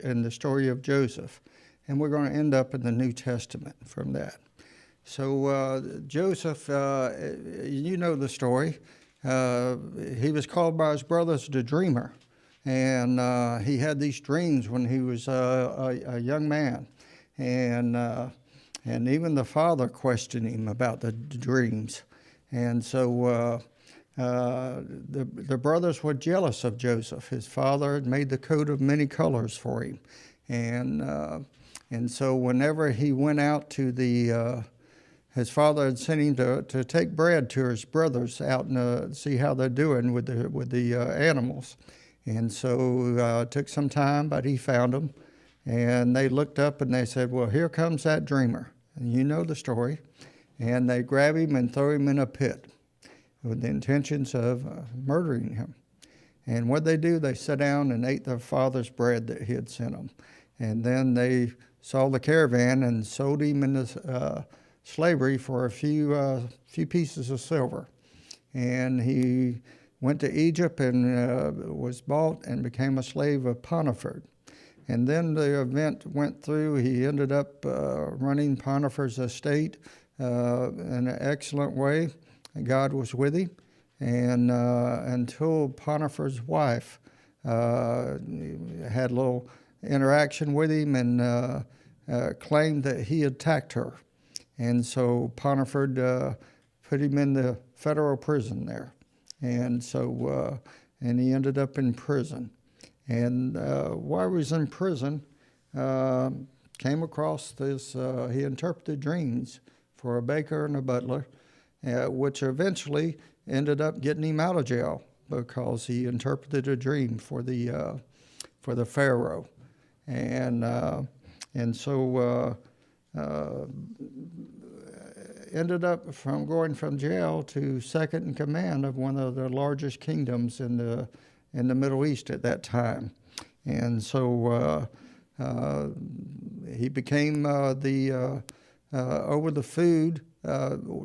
in the story of Joseph, and we're going to end up in the New Testament from that. So Joseph, you know the story. He was called by his brothers the dreamer, and he had these dreams when he was a young man, and even the father questioned him about the dreams, and so the brothers were jealous of Joseph. His father had made the coat of many colors for him, and so whenever he went out to his father had sent him to take bread to his brothers out and see how they're doing with the animals. And so it took some time, but he found them. And they looked up and they said, well, here comes that dreamer. And you know the story. And they grab him and throw him in a pit with the intentions of murdering him. And what they do, they sat down and ate their father's bread that he had sent them. And then they saw the caravan and sold him into slavery for a few pieces of silver. And he went to Egypt and was bought and became a slave of Potiphar. And then the event went through. He ended up running Potiphar's estate in an excellent way. God was with him. And until Potiphar's wife had a little interaction with him and claimed that he attacked her. And so Potiphar put him in the federal prison there. And so, and he ended up in prison. And while he was in prison, came across this, he interpreted dreams for a baker and a butler, which eventually ended up getting him out of jail because he interpreted a dream for the Pharaoh. And so ended up going from jail to second in command of one of the largest kingdoms in the Middle East at that time. And so he became over the food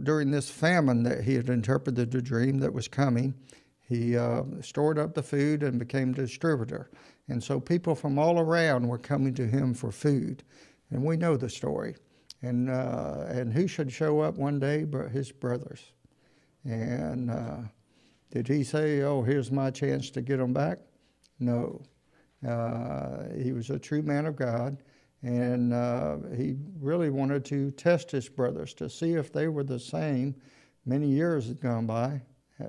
during this famine that he had interpreted the dream that was coming. He stored up the food and became distributor. And so people from all around were coming to him for food. And we know the story. And who should show up one day but his brothers? And did he say, oh, here's my chance to get them back? No. He was a true man of God, and he really wanted to test his brothers to see if they were the same. Many years had gone by.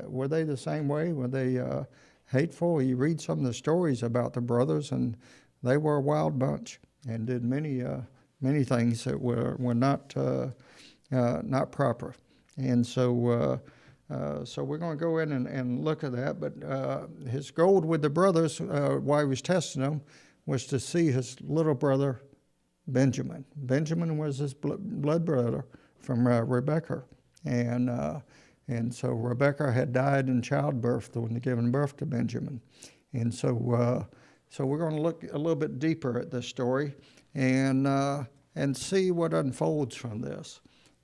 Were they the same way? Were they hateful? You read some of the stories about the brothers, and they were a wild bunch and did many things that were not proper. And so we're going to go in and look at that. But his goal with the brothers, while he was testing them, was to see his little brother, Benjamin. Benjamin was his blood brother from Rebekah. And so Rebekah had died in childbirth when giving birth to Benjamin. And so we're going to look a little bit deeper at this story and see what unfolds from this.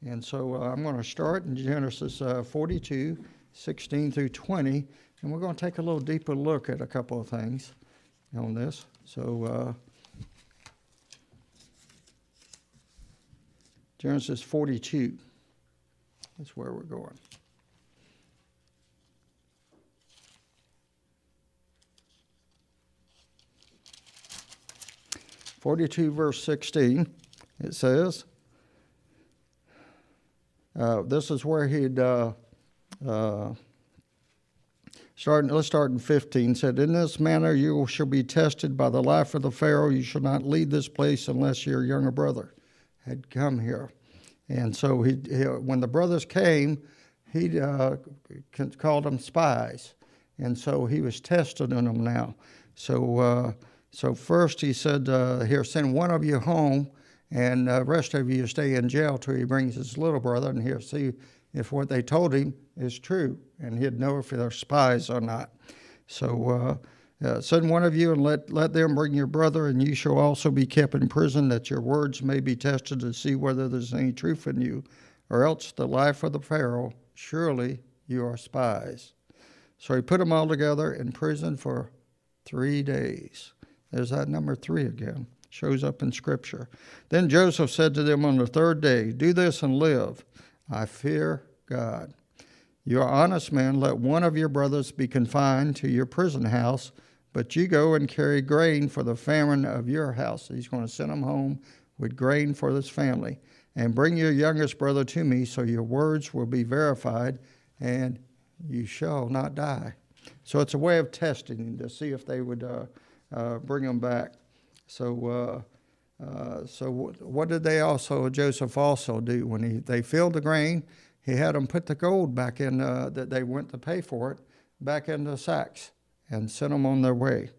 And so I'm going to start in Genesis 42, 16 through 20, and we're going to take a little deeper look at a couple of things on this. So Genesis 42, that's where we're going. Verse 16, it says, this is where he'd let's start in 15. Said, in this manner you shall be tested by the life of the Pharaoh. You shall not leave this place unless your younger brother had come here. And so he when the brothers came, he called them spies. And so he was testing them now. So first he said, here, send one of you home, and the rest of you stay in jail till he brings his little brother, and he'll see if what they told him is true, and he'd know if they're spies or not. So send one of you and let them bring your brother, and you shall also be kept in prison, that your words may be tested to see whether there's any truth in you, or else the life of the Pharaoh, surely you are spies. So he put them all together in prison for 3 days. There's that number 3 again. Shows up in Scripture. Then Joseph said to them on the 3rd day, do this and live. I fear God. You are honest men. Let one of your brothers be confined to your prison house, but you go and carry grain for the famine of your house. He's going to send them home with grain for this family. And bring your youngest brother to me, so your words will be verified, and you shall not die. So it's a way of testing to see if they would bring them back. So what did Joseph also do? When they filled the grain, he had them put the gold back in, that they went to pay for it, back in the sacks and sent them on their way.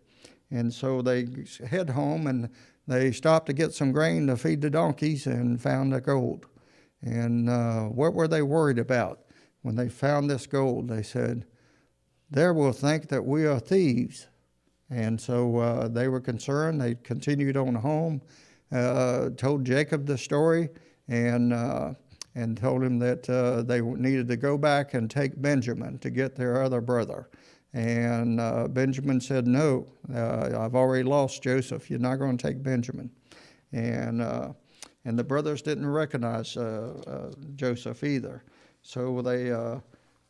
And so they head home, and they stopped to get some grain to feed the donkeys and found the gold. And what were they worried about when they found this gold? They said, they will think that we are thieves. And so they were concerned. They continued on home, told Jacob the story, and told him that they needed to go back and take Benjamin to get their other brother. And Benjamin said, no, I've already lost Joseph. You're not going to take Benjamin. And the brothers didn't recognize Joseph either. So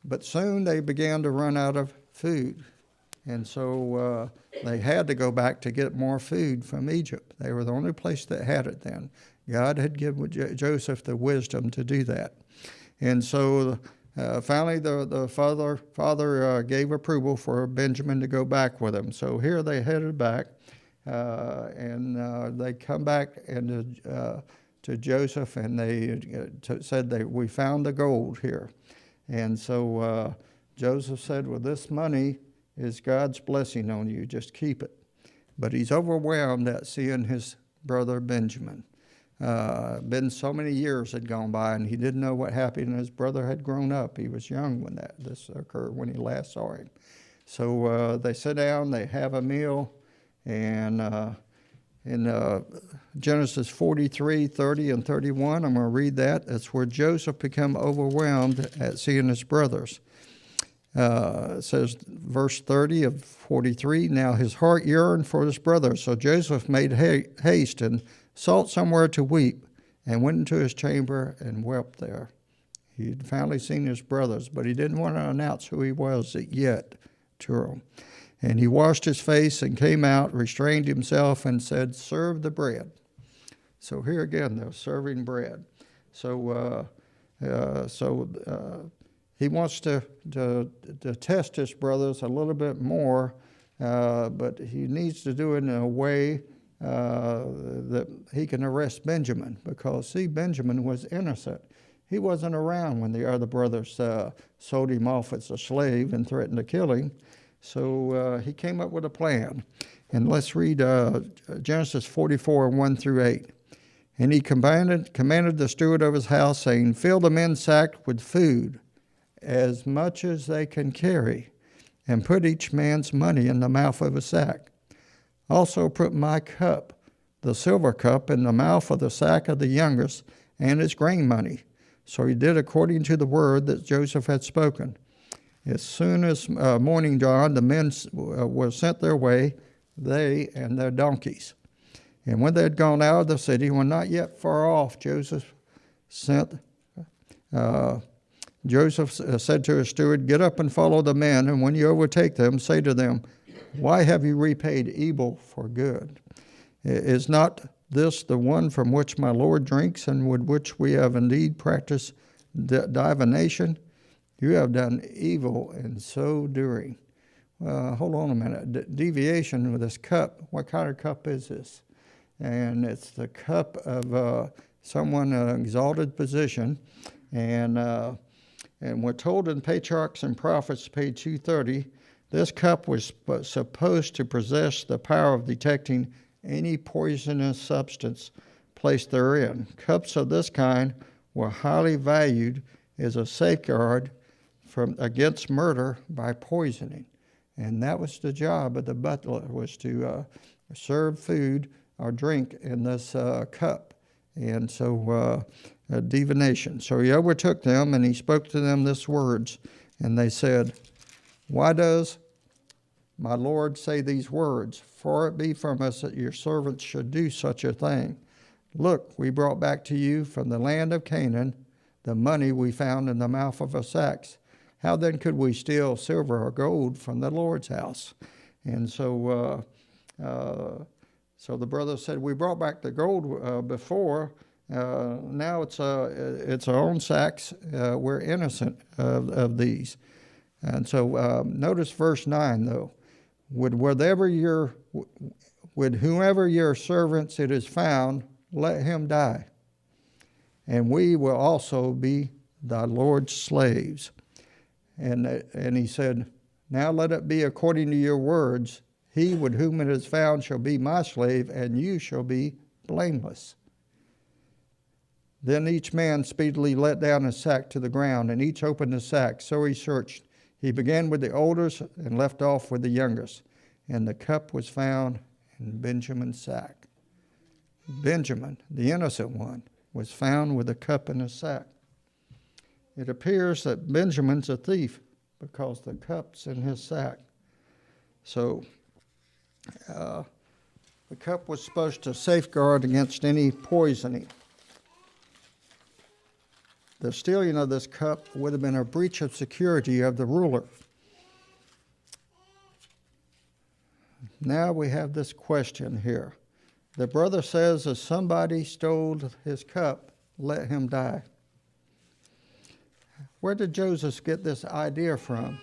but soon they began to run out of food. And so they had to go back to get more food from Egypt. They were the only place that had it then. God had given Joseph the wisdom to do that. And so finally the father gave approval for Benjamin to go back with him. So here they headed back, and they come back to Joseph, and they said we found the gold here. And so Joseph said, well, this money is God's blessing on you. Just keep it. But he's overwhelmed at seeing his brother Benjamin. Been so many years had gone by, and he didn't know what happened. His brother had grown up. He was young when this occurred, when he last saw him. So they sit down, they have a meal, and in Genesis 43, 30, and 31, I'm going to read that. That's where Joseph became overwhelmed at seeing his brothers. It says, verse 30 of 43, now his heart yearned for his brothers. So Joseph made haste and sought somewhere to weep, and went into his chamber and wept there. He had finally seen his brothers, but he didn't want to announce who he was yet to them. And he washed his face and came out, restrained himself, and said, serve the bread. So here again, they're serving bread. So he wants to test his brothers a little bit more, but he needs to do it in a way that he can arrest Benjamin, because, see, Benjamin was innocent. He wasn't around when the other brothers sold him off as a slave and threatened to kill him. So he came up with a plan. And let's read Genesis 44, 1 through 8. And he commanded the steward of his house, saying, fill the men's sack with food, as much as they can carry, and put each man's money in the mouth of a sack. Also put my cup, the silver cup, in the mouth of the sack of the youngest, and his grain money. So he did according to the word that Joseph had spoken. As soon as morning dawned, the men were sent their way, they and their donkeys. And when they had gone out of the city, when not yet far off, Joseph said to his steward, get up and follow the men, and when you overtake them, say to them, why have you repaid evil for good? Is not this the one from which my Lord drinks, and with which we have indeed practiced divination? You have done evil in so doing. Hold on a minute. Deviation with this cup. What kind of cup is this? And it's the cup of someone in an exalted position. And we're told in Patriarchs and Prophets, page 230, this cup was supposed to possess the power of detecting any poisonous substance placed therein. Cups of this kind were highly valued as a safeguard against murder by poisoning. And that was the job of the butler, was to serve food or drink in this cup. And so divination. So he overtook them, and he spoke to them these words, and they said, why does my Lord say these words, for it be from us that your servants should do such a thing. Look, we brought back to you from the land of Canaan the money we found in the mouth of our sacks. How then could we steal silver or gold from the Lord's house? And so the brother said, we brought back the gold before. Now it's our own sacks. We're innocent of these. And so notice verse 9, though. Would whoever your servants it is found, let him die, and we will also be thy Lord's slaves. And he said, now let it be according to your words. He with whom it is found shall be my slave, and you shall be blameless. Then each man speedily let down his sack to the ground, and each opened his sack. So he searched. He began with the oldest and left off with the youngest. And the cup was found in Benjamin's sack. Benjamin, the innocent one, was found with a cup in his sack. It appears that Benjamin's a thief because the cup's in his sack. So the cup was supposed to safeguard against any poisoning. The stealing of this cup would have been a breach of security of the ruler. Now we have this question here. The brother says, if somebody stole his cup, let him die. Where did Joseph get this idea from?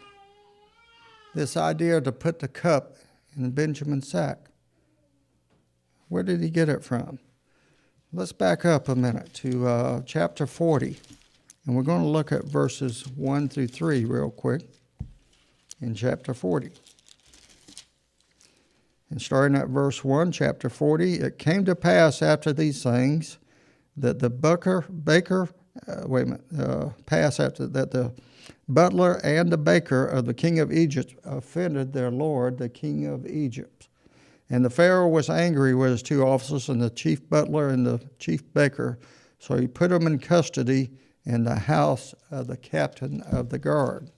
This idea to put the cup in Benjamin's sack. Where did he get it from? Let's back up a minute to chapter 40. And we're going to look at verses 1 through 3 real quick in chapter 40. And starting at verse 1, chapter 40, it came to pass after these things that the butler and the baker of the king of Egypt offended their lord, the king of Egypt. And the Pharaoh was angry with his two officers, and the chief butler and the chief baker. So he put them in custody in the house of the captain of the guard,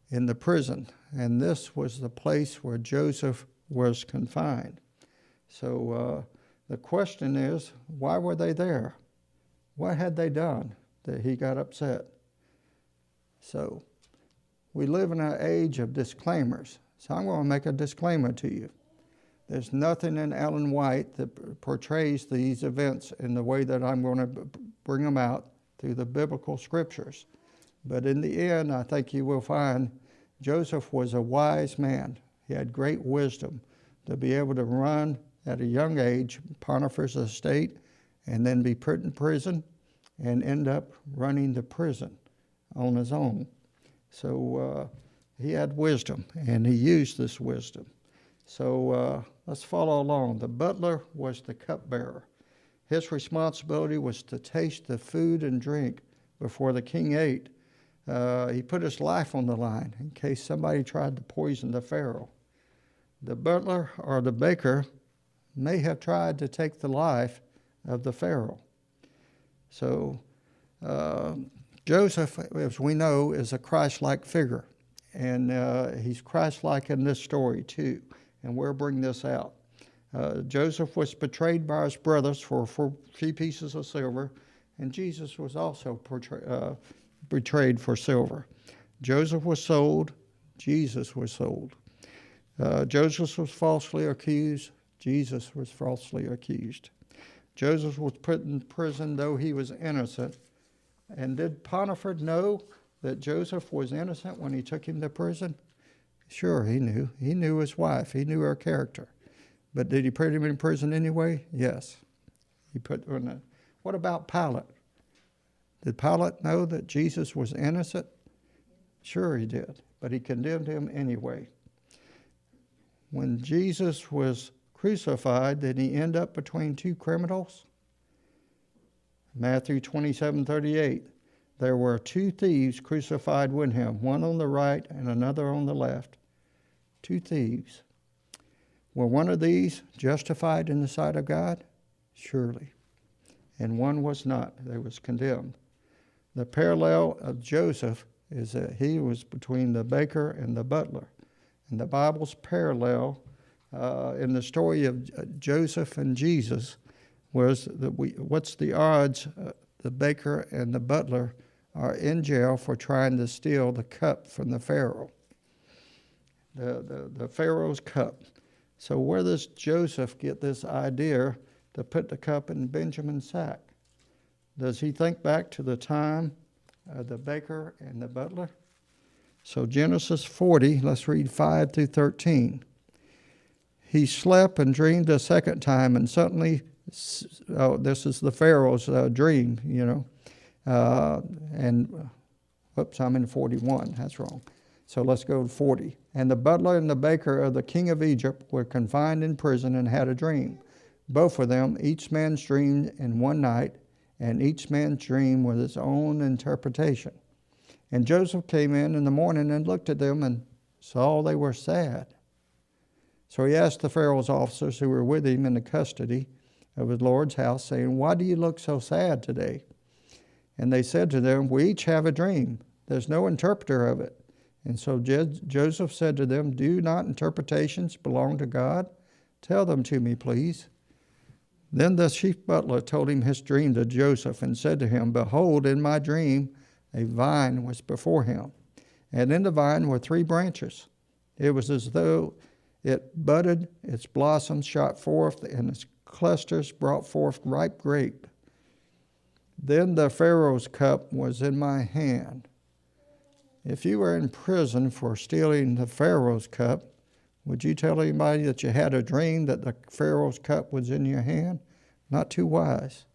in the prison. And this was the place where Joseph was confined. So the question is, why were they there? What had they done that he got upset? So we live in an age of disclaimers. So I'm going to make a disclaimer to you. There's nothing in Ellen White that portrays these events in the way that I'm going to bring them out through the biblical scriptures. But in the end, I think you will find Joseph was a wise man. He had great wisdom to be able to run at a young age Potiphar's estate and then be put in prison and end up running the prison on his own. So he had wisdom, and he used this wisdom. So let's follow along. The butler was the cupbearer. His responsibility was to taste the food and drink before the king ate. He put his life on the line in case somebody tried to poison the Pharaoh. The butler or the baker may have tried to take the life of the Pharaoh. So Joseph, as we know, is a Christ-like figure. And he's Christ-like in this story too. And we'll bring this out. Joseph was betrayed by his brothers for a few pieces of silver, and Jesus was also betrayed for silver. Joseph was sold. Jesus was sold. Joseph was falsely accused. Jesus was falsely accused. Joseph was put in prison though he was innocent. And did Potiphar know that Joseph was innocent when he took him to prison? Sure, he knew. He knew his wife. He knew her character. But did he put him in prison anyway? Yes. He put her in a... What about Pilate? Did Pilate know that Jesus was innocent? Sure he did, but he condemned him anyway. When Jesus was crucified, did he end up between two criminals? Matthew 27:38. There were two thieves crucified with him, one on the right and another on the left. Two thieves. Were one of these justified in the sight of God? Surely. And one was not. They was condemned. The parallel of Joseph is that he was between the baker and the butler. And the Bible's parallel in the story of Joseph and Jesus was that what's the odds the baker and the butler are in jail for trying to steal the cup from the Pharaoh, the Pharaoh's cup. So where does Joseph get this idea to put the cup in Benjamin's sack? Does he think back to the time of the baker and the butler? So Genesis 40, let's read 5 through 13. He slept and dreamed a second time, and suddenly, this is the Pharaoh's dream, you know. I'm in 41, that's wrong. So let's go to 40. And the butler and the baker of the king of Egypt were confined in prison and had a dream. Both of them, each man's dreamed in one night, and each man's dream with its own interpretation. And Joseph came in the morning and looked at them and saw they were sad. So he asked the Pharaoh's officers who were with him in the custody of his Lord's house, saying, "Why do you look so sad today?" And they said to them, "We each have a dream. There's no interpreter of it." And so Joseph said to them, "Do not interpretations belong to God? Tell them to me, please." Then the chief butler told him his dream to Joseph and said to him, "Behold, in my dream, a vine was before him, and in the vine were 3 branches. It was as though it budded, its blossoms shot forth, and its clusters brought forth ripe grape. Then the Pharaoh's cup was in my hand." If you were in prison for stealing the Pharaoh's cup, would you tell anybody that you had a dream that the Pharaoh's cup was in your hand? Not too wise.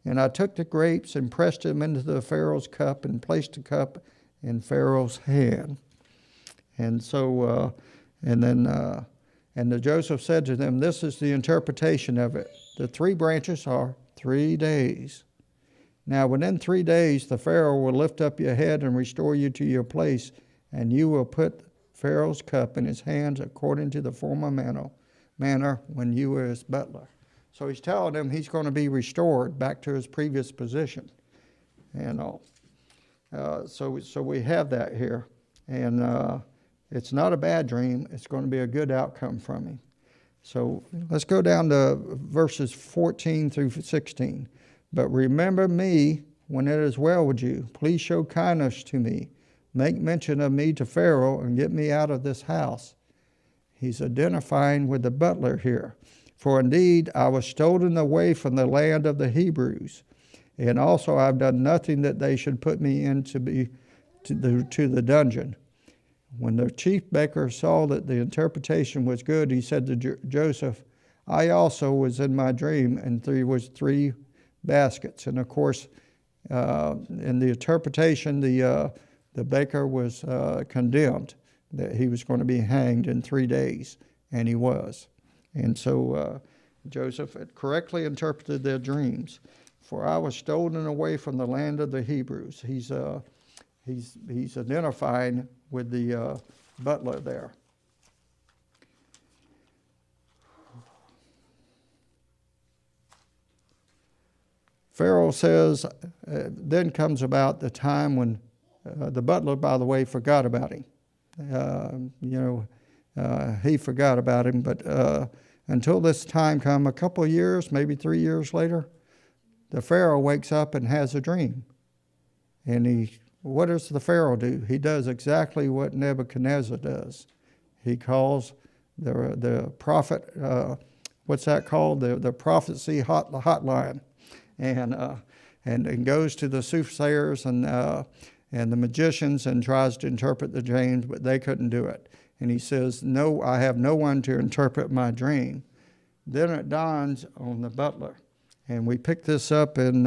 "And I took the grapes and pressed them into the Pharaoh's cup and placed the cup in Pharaoh's hand." And so, and Joseph said to them, "This is the interpretation of it. The 3 branches are 3 days. Now within 3 days the Pharaoh will lift up your head and restore you to your place, and you will put Pharaoh's cup in his hands according to the former manner when you were his butler." So he's telling him he's going to be restored back to his previous position. And all. So we have that here. And it's not a bad dream. It's going to be a good outcome from him. So let's go down to verses 14 through 16. "But remember me when it is well with you. Please show kindness to me. Make mention of me to Pharaoh and get me out of this house." He's identifying with the butler here. "For indeed I was stolen away from the land of the Hebrews, and also I've done nothing that they should put me in to the dungeon." When the chief baker saw that the interpretation was good, he said to Joseph, "I also was in my dream, and there was 3 baskets." And of course, in the interpretation, the baker was condemned, that he was going to be hanged in 3 days, and he was. And so Joseph had correctly interpreted their dreams. "For I was stolen away from the land of the Hebrews." He's identifying with the butler there. Pharaoh says, then comes about the time when the butler, by the way, forgot about him. He forgot about him, but until this time come, a couple of years, maybe 3 years later, the Pharaoh wakes up and has a dream. And what does the Pharaoh do? He does exactly what Nebuchadnezzar does. He calls the prophet, what's that called? The prophecy hotline. And goes to the soothsayers and the magicians and tries to interpret the dreams, but they couldn't do it. And he says, "No, I have no one to interpret my dream." Then it dawns on the butler. And we pick this up in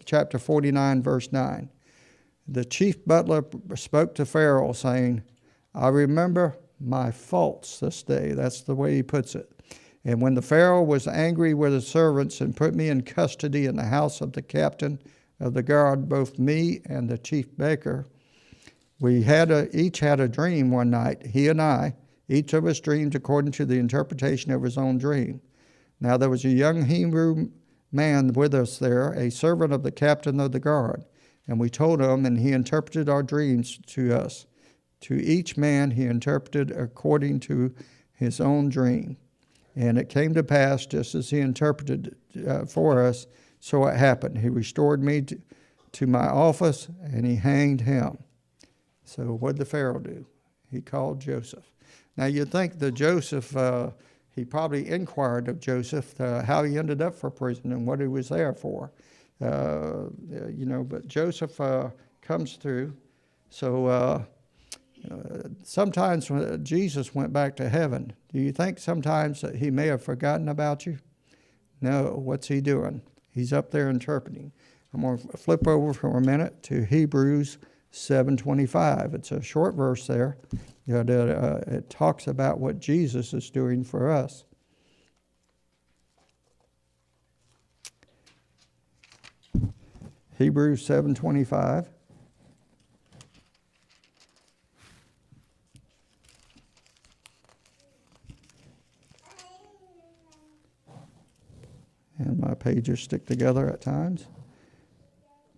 chapter 49, verse 9. "The chief butler spoke to Pharaoh, saying, I remember my faults this day." That's the way he puts it. "And when the Pharaoh was angry with his servants and put me in custody in the house of the captain of the guard, both me and the chief baker, we each had a dream one night, he and I. Each of us dreamed according to the interpretation of his own dream. Now there was a young Hebrew man with us there, a servant of the captain of the guard. And we told him, and he interpreted our dreams to us. To each man he interpreted according to his own dream. And it came to pass, just as he interpreted for us, so it happened. He restored me to my office, and he hanged him. So what did the Pharaoh do? He called Joseph. Now you'd think that Joseph, he probably inquired of Joseph how he ended up for prison and what he was there for. But Joseph comes through. So sometimes when Jesus went back to heaven, do you think sometimes that he may have forgotten about you? No. What's he doing? He's up there interpreting. I'm going to flip over for a minute to Hebrews 7:25. It's a short verse there. It talks about what Jesus is doing for us. Hebrews 7:25. And my pages stick together at times.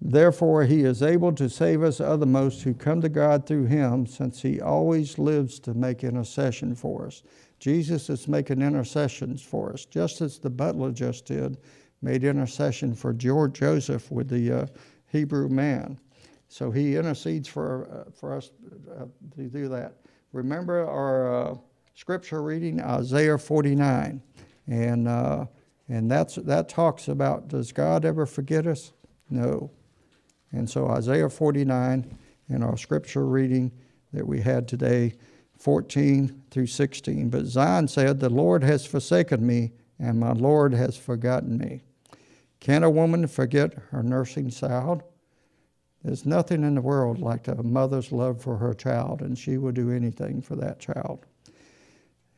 Therefore, he is able to save us othermost who come to God through him, since he always lives to make intercession for us. Jesus is making intercessions for us, just as the butler just did, made intercession for Joseph with the Hebrew man. So he intercedes for us to do that. Remember our scripture reading, Isaiah 49. And that talks about, does God ever forget us? No. And so Isaiah 49 in our scripture reading that we had today, 14 through 16. But Zion said, the Lord has forsaken me, and my Lord has forgotten me. Can a woman forget her nursing child? There's nothing in the world like a mother's love for her child, and she will do anything for that child.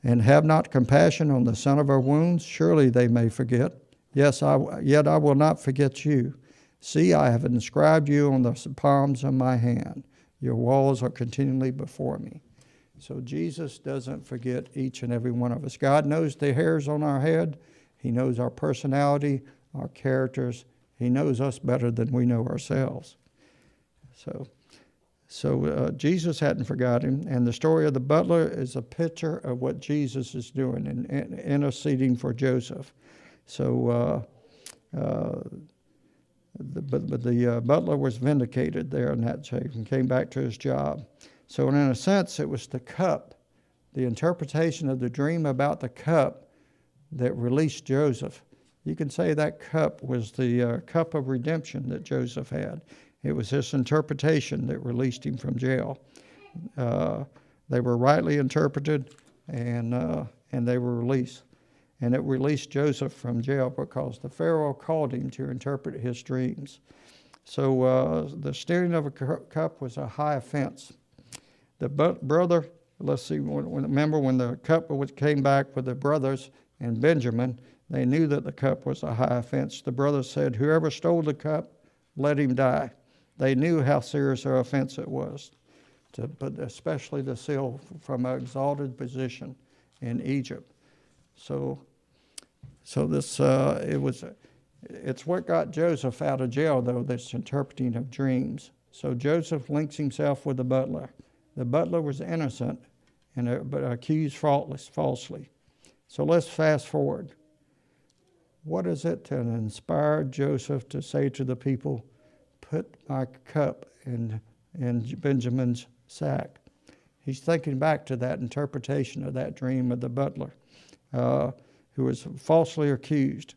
And have not compassion on the son of her wounds, surely they may forget. Yes, yet I will not forget you. See, I have inscribed you on the palms of my hand. Your walls are continually before me. So Jesus doesn't forget each and every one of us. God knows the hairs on our head. He knows our personality, our characters. He knows us better than we know ourselves. So Jesus hadn't forgotten, and the story of the butler is a picture of what Jesus is doing and interceding for Joseph. So the butler was vindicated there in that chase and came back to his job. So in a sense, it was the cup, the interpretation of the dream about the cup that released Joseph. You can say that cup was the cup of redemption that Joseph had. It was this interpretation that released him from jail. They were rightly interpreted, and they were released. And it released Joseph from jail because the Pharaoh called him to interpret his dreams. So the stealing of a cup was a high offense. The brother, let's see, remember when the cup came back with the brothers and Benjamin, they knew that the cup was a high offense. The brothers said, whoever stole the cup, let him die. They knew how serious an offense it was, but especially to steal from an exalted position in Egypt. So this it's what got Joseph out of jail, though, this interpreting of dreams. So Joseph links himself with the butler. The butler was innocent, but accused falsely. So let's fast forward. What is it that inspired Joseph to say to the people, put my cup in Benjamin's sack? He's thinking back to that interpretation of that dream of the butler, who was falsely accused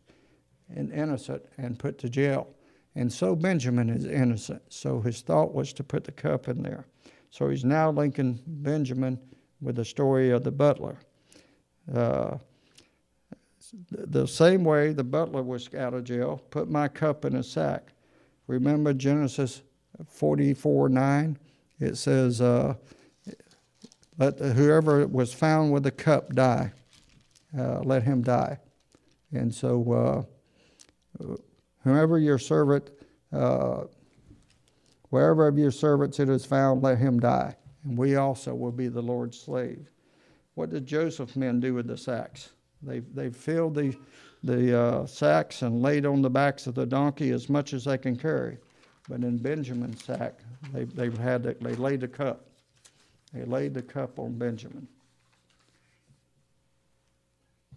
and innocent and put to jail. And so Benjamin is innocent. So his thought was to put the cup in there. So he's now linking Benjamin with the story of the butler. The same way the butler was out of jail, put my cup in a sack. Remember Genesis 44:9? It says, let whoever was found with the cup die. Let him die. And so whoever your servant, wherever of your servants it is found, let him die. And we also will be the Lord's slave. What did Joseph's men do with the sacks? They filled the sacks and laid on the backs of the donkey as much as they can carry. But in Benjamin's sack, they laid a cup. They laid the cup on Benjamin.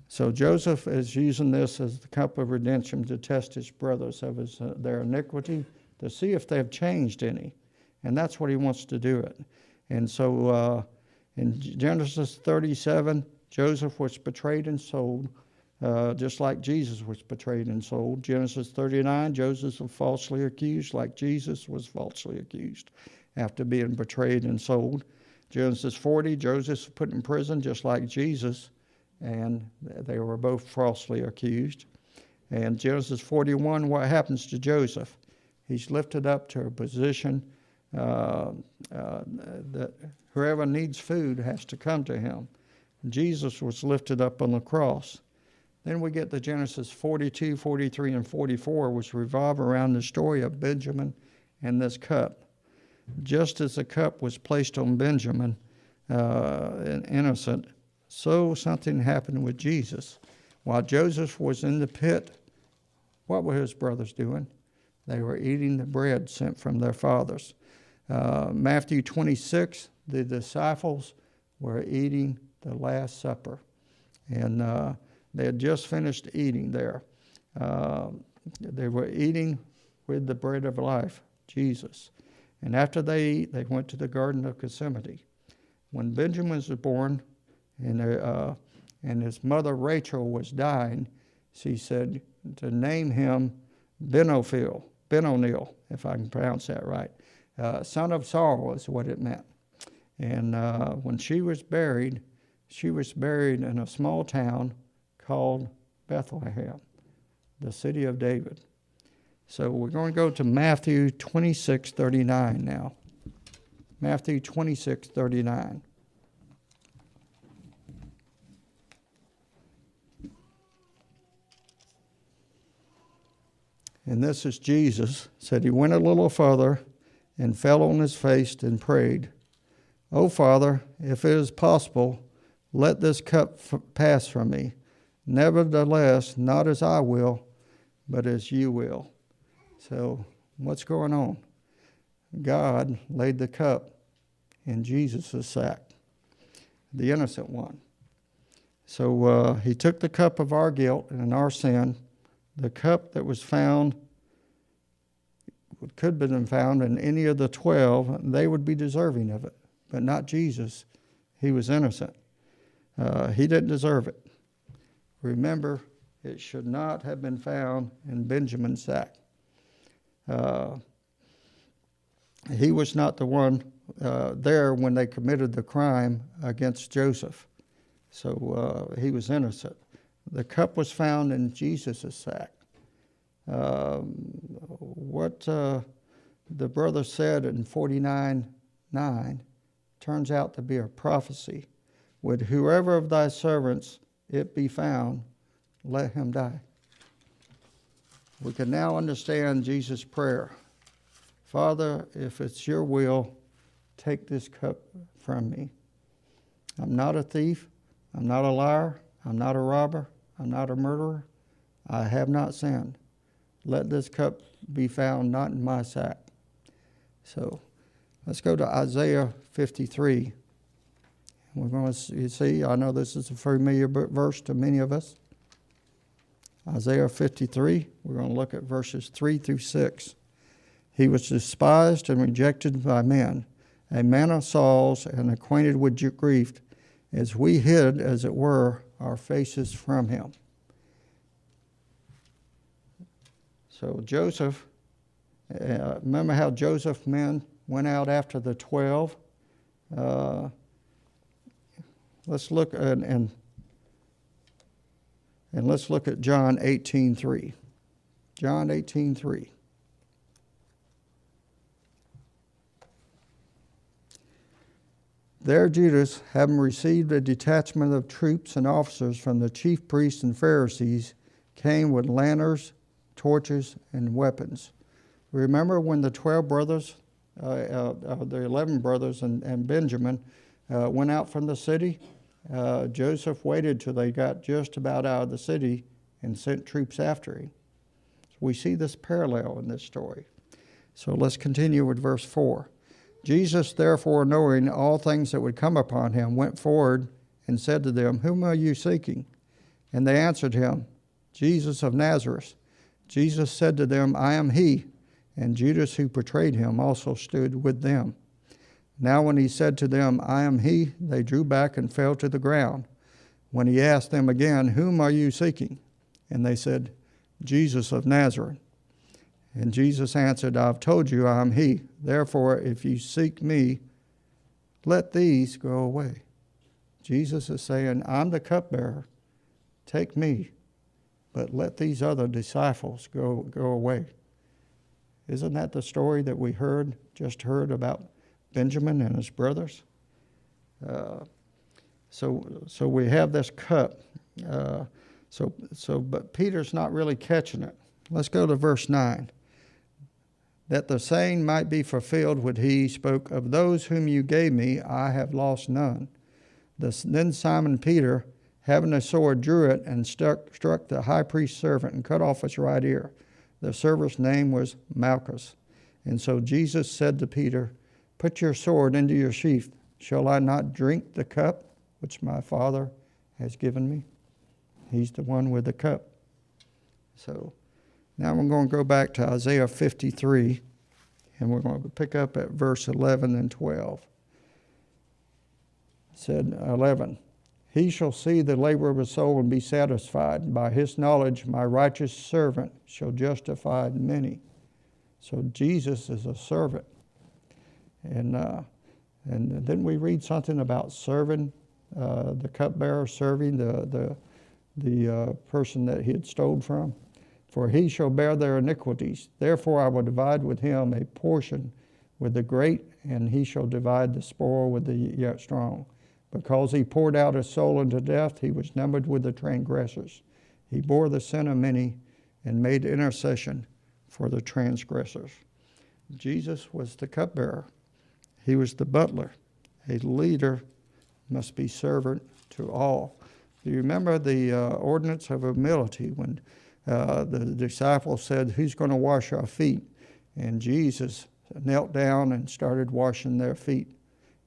So Joseph is using this as the cup of redemption to test his brothers of their iniquity, to see if they've changed any. And that's what he wants to do it. And so in Genesis 37, Joseph was betrayed and sold, just like Jesus was betrayed and sold. Genesis 39, Joseph was falsely accused, like Jesus was falsely accused after being betrayed and sold. Genesis 40, Joseph was put in prison, just like Jesus, and they were both falsely accused. And Genesis 41, what happens to Joseph? He's lifted up to a position that whoever needs food has to come to him. Jesus was lifted up on the cross. Then we get to Genesis 42, 43, and 44, which revolve around the story of Benjamin and this cup. Just as the cup was placed on Benjamin, innocent, so something happened with Jesus. While Joseph was in the pit, what were his brothers doing? They were eating the bread sent from their fathers. Matthew 26, the disciples were eating the Last Supper. And they had just finished eating there. They were eating with the bread of life, Jesus. And after they eat, they went to the Garden of Gethsemane. When Benjamin was born, and his mother Rachel was dying, she said to name him Benonil, if I can pronounce that right. Son of Saul is what it meant. And when she was buried in a small town called Bethlehem, the city of David. So we're going to go to Matthew 26:39 now. Matthew 26:39. And this is Jesus. Said he went a little further and fell on his face and prayed, "O Father, if it is possible, let this cup pass from me. Nevertheless, not as I will, but as you will." So what's going on? God laid the cup in Jesus' sack, the innocent one. So he took the cup of our guilt and our sin, the cup that was found, could have been found in any of the 12, they would be deserving of it, but not Jesus. He was innocent. He didn't deserve it. Remember, it should not have been found in Benjamin's sack. He was not the one there when they committed the crime against Joseph. So he was innocent. The cup was found in Jesus' sack. What the brother said in 49:9 turns out to be a prophecy. Would whoever of thy servants it be found, let him die. We can now understand Jesus' prayer. Father, if it's your will, take this cup from me. I'm not a thief. I'm not a liar. I'm not a robber. I'm not a murderer. I have not sinned. Let this cup be found not in my sack. So let's go to Isaiah 53. We're going to see, I know this is a familiar verse to many of us. Isaiah 53, we're going to look at verses 3 through 6. He was despised and rejected by men, a man of sorrows and acquainted with grief, as we hid, as it were, our faces from him. So Joseph, remember how Joseph's men went out after the 12? Let's look at, and let's look at John 18:3. John 18:3. There Judas, having received a detachment of troops and officers from the chief priests and Pharisees, came with lanterns, torches, and weapons. Remember when the 12 brothers, the 11 brothers and Benjamin went out from the city? Joseph waited till they got just about out of the city and sent troops after him. We see this parallel in this story. So let's continue with verse 4. Jesus, therefore, knowing all things that would come upon him, went forward and said to them, Whom are you seeking? And they answered him, Jesus of Nazareth. Jesus said to them, I am he. And Judas, who betrayed him, also stood with them. Now when he said to them, I am he, they drew back and fell to the ground. When he asked them again, Whom are you seeking? And they said, Jesus of Nazareth. And Jesus answered, I have told you I am he. Therefore, if you seek me, let these go away. Jesus is saying, I'm the cupbearer. Take me, but let these other disciples go away. Isn't that the story that we just heard about Benjamin and his brothers? So we have this cup. But Peter's not really catching it. Let's go to verse 9. That the saying might be fulfilled when he spoke, Of those whom you gave me, I have lost none. Then Simon Peter, having a sword, drew it and struck the high priest's servant and cut off his right ear. The servant's name was Malchus. And so Jesus said to Peter, Put your sword into your sheath. Shall I not drink the cup which my Father has given me? He's the one with the cup. So now we're going to go back to Isaiah 53, and we're going to pick up at verse 11 and 12. It said, 11, He shall see the labor of his soul and be satisfied. By his knowledge my righteous servant shall justify many. So Jesus is a servant. And didn't we read something about serving, the cupbearer serving the person that he had stolen from? For he shall bear their iniquities. Therefore I will divide with him a portion with the great, and he shall divide the spoil with the yet strong. Because he poured out his soul unto death, he was numbered with the transgressors. He bore the sin of many and made intercession for the transgressors. Jesus was the cupbearer. He was the butler. A leader must be servant to all. Do you remember the ordinance of humility when the disciples said, Who's going to wash our feet? And Jesus knelt down and started washing their feet.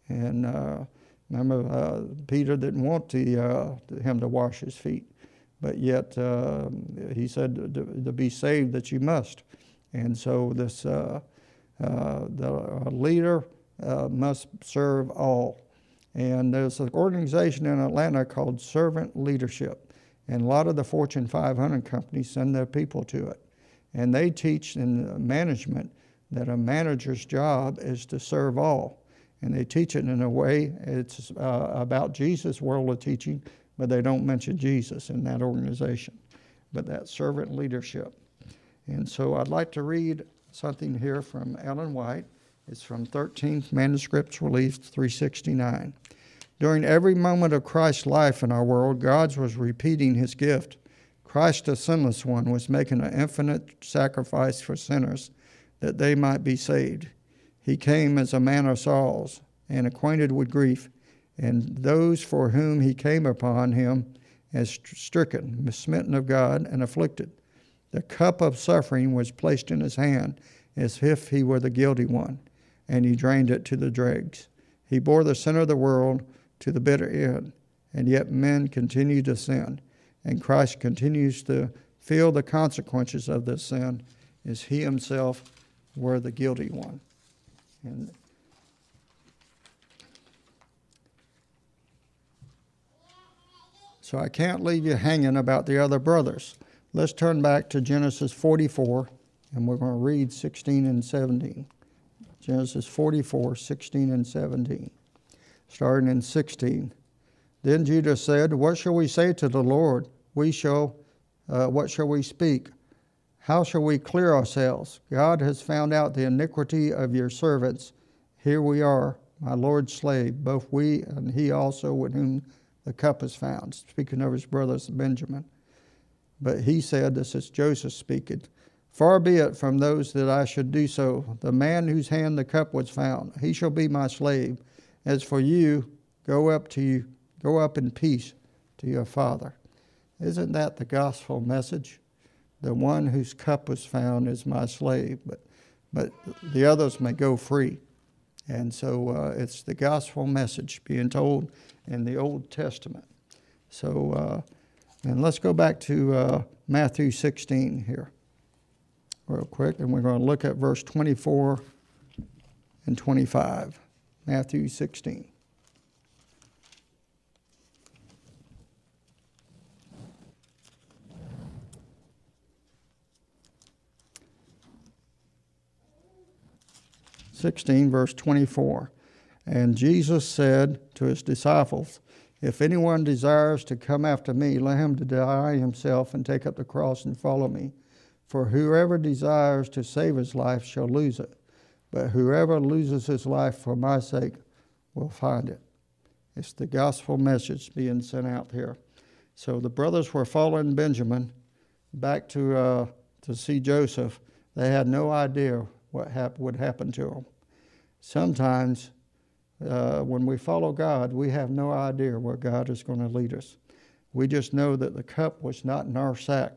And remember, Peter didn't want him to wash his feet, but yet he said to be saved that you must. And so this the leader must serve all. And there's an organization in Atlanta called Servant Leadership. And a lot of the Fortune 500 companies send their people to it. And they teach in management that a manager's job is to serve all. And they teach it in a way, it's about Jesus' world of teaching, but they don't mention Jesus in that organization. But that's servant leadership. And so I'd like to read something here from Ellen White. It's from 13th Manuscripts Released 369. During every moment of Christ's life in our world, God was repeating his gift. Christ, the sinless one, was making an infinite sacrifice for sinners that they might be saved. He came as a man of sorrows and acquainted with grief, and those for whom he came upon him as stricken, smitten of God, and afflicted. The cup of suffering was placed in his hand as if he were the guilty one, and he drained it to the dregs. He bore the sin of the world to the bitter end, and yet men continue to sin, and Christ continues to feel the consequences of this sin as he himself were the guilty one. And so I can't leave you hanging about the other brothers. Let's turn back to Genesis 44, and we're going to read 16 and 17. Genesis 44, 16 and 17. Starting in 16. Then Judah said, What shall we say to the Lord? What shall we speak? How shall we clear ourselves? God has found out the iniquity of your servants. Here we are, my Lord's slave, both we and he also with whom the cup is found. Speaking of his brothers Benjamin. But he said, this is Joseph speaking, Far be it from those that I should do so. The man whose hand the cup was found, he shall be my slave. As for you, go up in peace to your father. Isn't that the gospel message? The one whose cup was found is my slave, but the others may go free. And so it's the gospel message being told in the Old Testament. So, and let's go back to Matthew 16 here real quick, and we're going to look at verse 24 and 25. Matthew 16. Verse 24. And Jesus said to his disciples, if anyone desires to come after me, let him deny himself and take up the cross and follow me. For whoever desires to save his life shall lose it, but whoever loses his life for my sake will find it. It's the gospel message being sent out here. So the brothers were following Benjamin back to see Joseph. They had no idea what would happen to him. Sometimes when we follow God, we have no idea where God is going to lead us. We just know that the cup was not in our sack,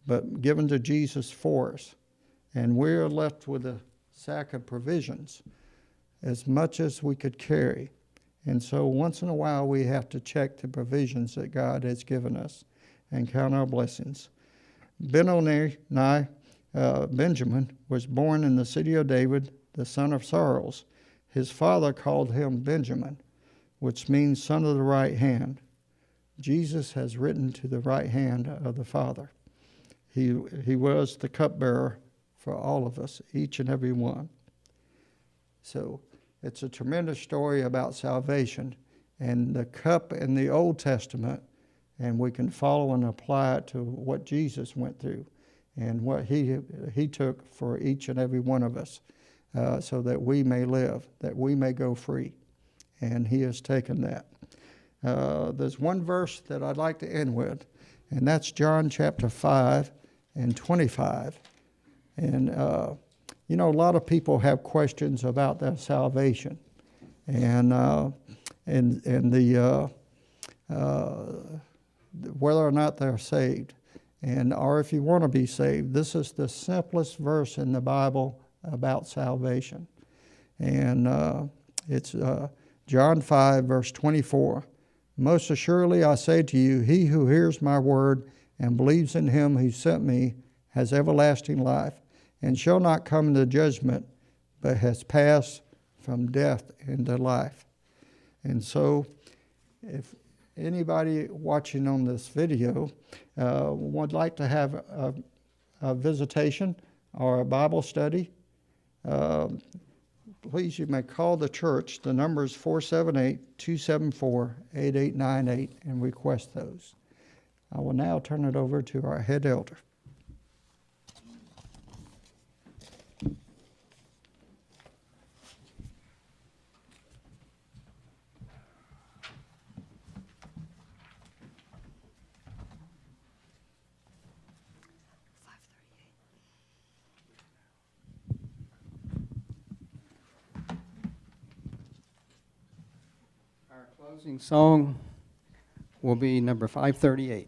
but given to Jesus for us. And we're left with a sack of provisions, as much as we could carry. And so once in a while, we have to check the provisions that God has given us and count our blessings. Benoni, Benjamin, was born in the city of David, the son of sorrows. His father called him Benjamin, which means son of the right hand. Jesus has written to the right hand of the Father. He was the cupbearer for all of us, each and every one. So it's a tremendous story about salvation and the cup in the Old Testament, and we can follow and apply it to what Jesus went through and what he took for each and every one of us. So that we may live, that we may go free. And he has taken that. There's one verse that I'd like to end with, and that's John chapter 5 and 25. And, a lot of people have questions about their salvation and whether or not they're saved. Or if you want to be saved, this is the simplest verse in the Bible about salvation. And it's John 5, verse 24. Most assuredly I say to you, he who hears my word and believes in him who sent me has everlasting life, and shall not come into judgment, but has passed from death into life. And so if anybody watching on this video would like to have a visitation or a Bible study, please, you may call the church. The number is 478-274-8898 and request those. I will now turn it over to our head elder. Closing song will be number 538.